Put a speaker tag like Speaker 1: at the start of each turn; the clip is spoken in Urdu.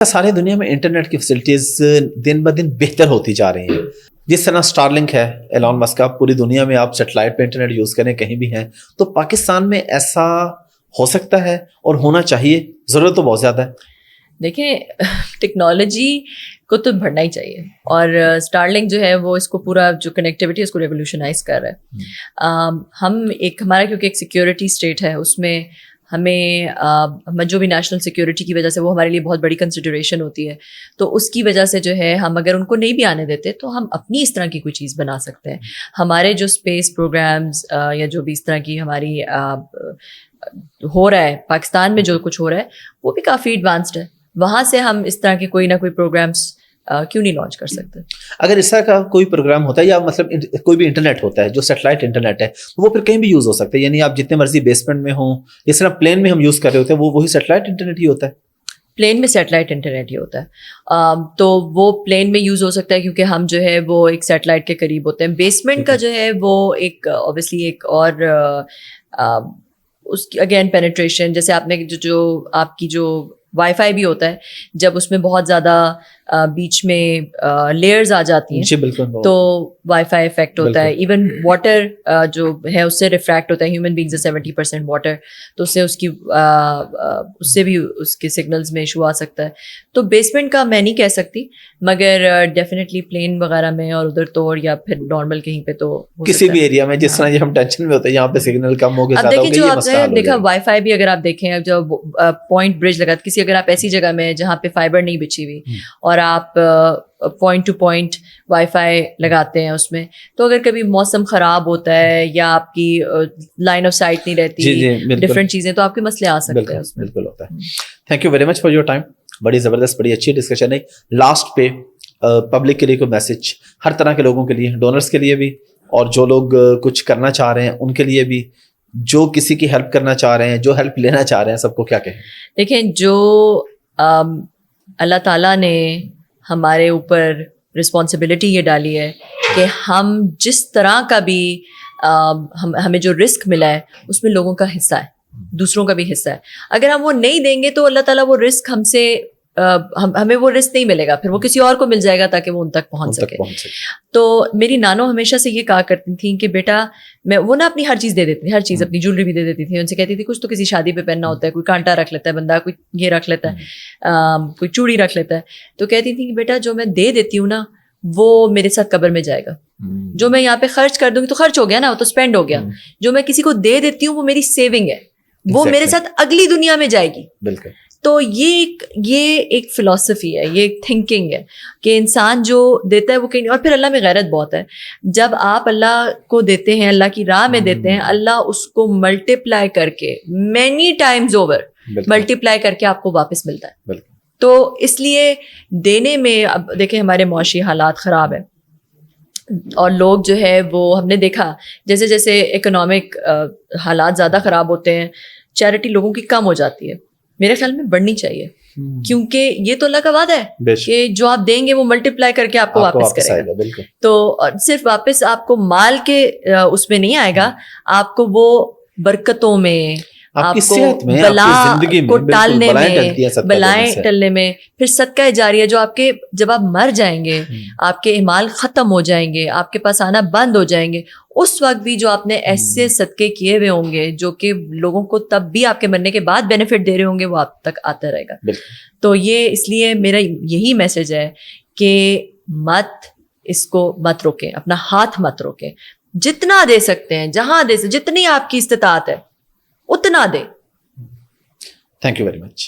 Speaker 1: ساری دنیا میں انٹرنیٹ کی فیسلٹیز دن بہ دن بہتر ہوتی جا رہی ہیں. جس طرح اسٹار لنک ہے ایلون مسک کا, پوری دنیا میں آپ سیٹلائٹ پہ انٹرنیٹ یوز کریں کہیں بھی ہیں, تو پاکستان میں ایسا ہو سکتا ہے اور ہونا چاہیے, ضرورت تو بہت زیادہ ہے.
Speaker 2: دیکھیں ٹیکنالوجی کو تو بڑھنا ہی چاہیے, اور اسٹار لنک جو ہے وہ اس کو پورا جو کنیکٹیوٹی ہے اس کو ریولیوشنائز کر رہا ہے. ہم ہمارا کیونکہ ایک سیکیورٹی اسٹیٹ ہے, اس میں ہمیں جو بھی نیشنل سیکیورٹی کی وجہ سے وہ ہمارے لیے بہت بڑی کنسیڈریشن ہوتی ہے, تو اس کی وجہ سے جو ہے ہم اگر ان کو نہیں بھی آنے دیتے تو ہم اپنی اس طرح کی کوئی چیز بنا سکتے ہیں. ہمارے جو اسپیس پروگرامز یا جو بھی اس طرح کی ہماری ہو رہا ہے پاکستان میں, جو کچھ ہو رہا ہے وہ بھی کافی ایڈوانسڈ ہے. وہاں سے ہم اس طرح کے کوئی نہ کوئی پروگرامس کیوں نہیں لانچ کر سکتے.
Speaker 1: اگر اس طرح کا کوئی پروگرام ہوتا ہے یا مطلب کوئی بھی انٹرنیٹ ہوتا ہے جو سیٹلائٹ انٹرنیٹ ہے, تو وہ پھر کہیں بھی یوز ہو سکتا ہے, یعنی آپ جتنے مرضی بیسمنٹ میں ہوں, جس طرح پلین میں ہم یوز کر رہے ہوتے ہیں وہی سیٹلائٹ انٹرنیٹ ہی ہوتا ہے.
Speaker 2: پلین میں سیٹلائٹ انٹرنیٹ ہی ہوتا ہے, تو وہ پلین میں یوز ہو سکتا ہے کیونکہ ہم جو ہے وہ ایک سیٹلائٹ کے قریب ہوتے ہیں. بیسمنٹ کا جو ہے وہ ایک اوبیسلی ایک اور اس کی اگین پینیٹریشن, جیسے آپ نے جو آپ کی جو وائی فائی بھی ہوتا ہے, جب اس میں بہت زیادہ بیچ میں لیئرز آ جاتی ہیں تو وائی فائی افیکٹ ہوتا ہے. ایون واٹر جو ہے اس سے ریفریکٹ ہوتا ہے, ہیومن بینگز ہے 70% واٹر, تو اس سے اس سے بھی اس کے سگنلز میں ایشو آ سکتا ہے. تو بیسمنٹ کا میں نہیں کہہ سکتی, مگر ڈیفینیٹلی پلین وغیرہ میں اور ادھر تو, یا پھر نارمل کہیں پہ تو
Speaker 1: کسی بھی ایریا میں جس طرح ہم ٹینشن میں ہوتے ہیں یہاں پہ سگنل کم ہو گیا.
Speaker 2: اب دیکھیں جو آپ نے دیکھا وائی فائی بھی اگر آپ دیکھیں جو پوائنٹ برج لگا, کسی اگر آپ ایسی جگہ میں جہاں پہ فائبر نہیں بچھی ہوئی اور آپ point to point wifi لگاتے ہیں اس میں, تو اگر کبھی موسم خراب ہوتا ہے یا آپ کی لائن آف سائٹ نہیں رہتی, ڈفرینٹ چیزیں, تو آپ کے مسئلے آ سکتے ہیں اس میں.
Speaker 1: بالکل ہوتا ہے. Thank you very much for your time. بڑی زبردست, بڑی اچھی ڈسکشن ہے. لاسٹ پہ پبلک کے لیے کوئی میسج, ہر طرح کے لوگوں کے لیے, ڈونرس کے لیے بھی اور جو لوگ کچھ کرنا چاہ رہے ہیں ان کے لیے بھی, جو کسی کی ہیلپ کرنا چاہ رہے ہیں, جو ہیلپ لینا چاہ رہے ہیں, سب کو کیا کہیں؟
Speaker 2: دیکھیں جو اللہ تعالیٰ نے ہمارے اوپر رسپانسبلٹی یہ ڈالی ہے کہ ہم جس طرح کا بھی ہمیں جو رزق ملا ہے اس میں لوگوں کا حصہ ہے, دوسروں کا بھی حصہ ہے. اگر ہم وہ نہیں دیں گے تو اللہ تعالیٰ وہ رزق ہمیں وہ رزق نہیں ملے گا, پھر وہ کسی اور کو مل جائے گا تاکہ وہ ان تک پہنچ سکے. تو میری نانو ہمیشہ سے یہ کہا کرتی تھیں کہ بیٹا, وہ نا اپنی ہر چیز دے دیتی تھی, ہر چیز, اپنی جویلری بھی دے دیتی تھی. ان سے کہتی تھی کچھ تو کسی شادی پہ پہننا ہوتا ہے, کوئی کانٹا رکھ لیتا ہے بندہ, کوئی یہ رکھ لیتا ہے, کوئی چوڑی رکھ لیتا ہے. تو کہتی تھی کہ بیٹا جو میں دے دیتی ہوں نا وہ میرے ساتھ قبر میں جائے گا, جو میں یہاں پہ خرچ کر دوں گی تو خرچ ہو گیا نا, وہ تو اسپینڈ ہو گیا. جو میں کسی کو دے دیتی ہوں وہ میری سیونگ ہے, وہ میرے ساتھ اگلی دنیا میں جائے گی. بالکل. تو یہ ایک فلسفی ہے, یہ ایک تھنکنگ ہے کہ انسان جو دیتا ہے وہ کہیں. اور پھر اللہ میں غیرت بہت ہے, جب آپ اللہ کو دیتے ہیں, اللہ کی راہ میں دیتے ہیں, اللہ اس کو ملٹیپلائی کر کے مینی ٹائمز اوور ملٹیپلائی کر کے آپ کو واپس ملتا ہے. تو اس لیے دینے میں, اب دیکھیں ہمارے معاشی حالات خراب ہیں اور لوگ جو ہے وہ ہم نے دیکھا جیسے جیسے اکنامک حالات زیادہ خراب ہوتے ہیں, چیریٹی لوگوں کی کم ہو جاتی ہے. میرے خیال میں بڑھنی چاہیے, کیونکہ یہ تو اللہ کا وعدہ ہے کہ جو آپ دیں گے وہ ملٹیپلائی کر کے آپ کو واپس کرے گا. تو صرف واپس آپ کو مال کے اس میں نہیں آئے گا, آپ کو وہ برکتوں میں, آپ کو بلا کو ٹالنے میں, بلائیں ٹلنے میں, پھر صدقہ جاریہ جو آپ کے, جب آپ مر جائیں گے, آپ کے اعمال ختم ہو جائیں گے, آپ کے پاس آنا بند ہو جائیں گے, اس وقت بھی جو آپ نے ایسے صدقے کیے ہوئے ہوں گے جو کہ لوگوں کو تب بھی آپ کے مرنے کے بعد بینیفٹ دے رہے ہوں گے, وہ آپ تک آتا رہے گا. تو یہ اس لیے میرا یہی میسج ہے کہ اس کو مت روکیں, اپنا ہاتھ مت روکیں, جتنا دے سکتے ہیں, جہاں دے سکتے, جتنی آپ کی استطاعت ہے اتنا دے.
Speaker 1: Thank you very much.